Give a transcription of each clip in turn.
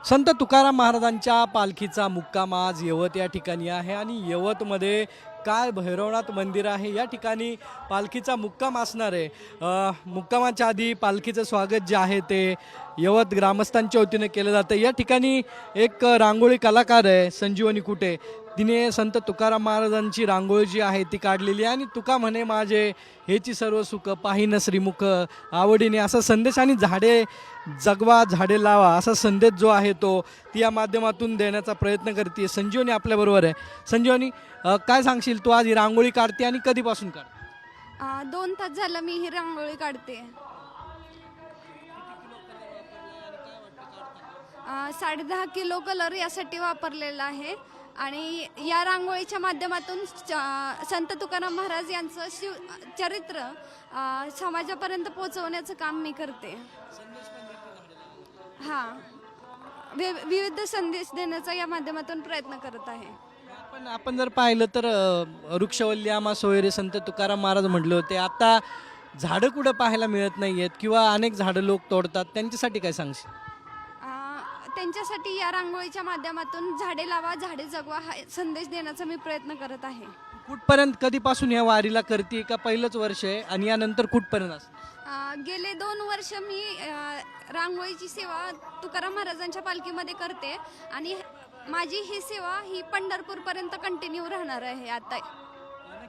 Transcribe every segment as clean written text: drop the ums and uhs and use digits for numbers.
संत तुकाराम महाराजांच्या पालखीचा मुक्काम आज यवत या ठिकाणी आहे आणि यवतमध्ये काय भैरवनाथ मंदिर आहे या ठिकाणी पालखीचा मुक्काम असणार आहे। मुक्कामाच्या आधी पालखीचं स्वागत जे आहे ते यवत ग्रामस्थांच्या वतीने केलं जातं। या ठिकाणी एक रांगोळी कलाकार आहे संजीवनी कुटे, तिने संत तुकाराम महाराजांची रांगोळी जी आहे ती काढलेली आहे आणि तुका म्हणे माझे हेची सर्व सुख पाहिन श्रीमुख आवडीने असा संदेश आणि झाडे जगवा झाडे लावा असा संदेश जो आहे तो ती या माध्यमातून देण्याचा प्रयत्न करते। संजीवनी आपल्याबरोबर आहे। संजीवनी, काय सांगशील तू आज ही रांगोळी काढते आणि कधीपासून काढते? 2 तास झालं मी ही रांगोळी काढते। 10.5 किलो कलर यासाठी वापरलेला आहे आणि या रांगोळीच्या माध्यमातून संत तुकाराम महाराज यांचं चरित्र समाजापर्यंत पोहोचवण्याचं काम मी करते। हां, विविध संदेश देण्याचा या माध्यमातून प्रयत्न करत आहे। आपण जर पाहिलं तर वृक्षवल्ली आम्हा सोयरे संत तुकाराम महाराज म्हटले होते, आता झाडं कुठं पाहायला मिळत नाही आहेत किंवा अनेक झाडं लोक तोडतात, त्यांच्यासाठी काय सांगशील? त्यांच्यासाठी या रांगोळीच्या माध्यमातून झाडे लावा झाडे जगवा हा संदेश देण्याचा मी प्रयत्न करत आहे। कुठपर्यंत कधीपासून या वारीला करते का पहिलंच वर्ष आहे आणि यानंतर कुठपर्यंत असतं? गेले 2 वर्ष मी रांगोळीची सेवा तुकाराम महाराजांच्या पालखीमध्ये करते आणि माझी ही सेवा ही पंढरपूरपर्यंत कंटिन्यू राहणार आहे। आता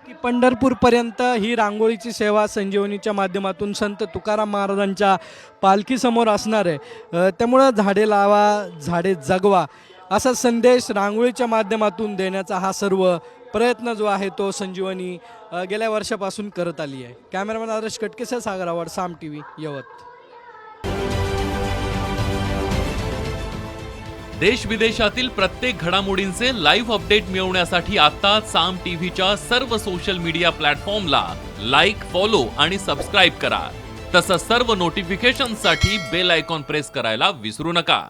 की पंढरपूरपर्यंत ही रांगोळीची सेवा संजीवनीच्या माध्यमातून संत तुकाराम महाराजांच्या पालखीसमोर असणार आहे। त्यामुळं झाडे लावा झाडे जगवा असा संदेश रांगोळीच्या माध्यमातून देण्याचा हा सर्व प्रयत्न जो आहे तो संजीवनी गेल्या वर्षापासून करत आली आहे। कॅमेरामॅन आदर्श कटकेसह सागर आव्हाड, साम TV, यवत। देश विदेशातील प्रत्येक घडामोडींचे लाईव्ह अपडेट मिळवण्यासाठी आता साम टीव्हीच्या सर्व सोशल मीडिया प्लॅटफॉर्मला लाईक, फॉलो आणि सबस्क्राईब करा। तसंच सर्व नोटिफिकेशनसाठी बेल आयकॉन प्रेस करायला विसरू नका।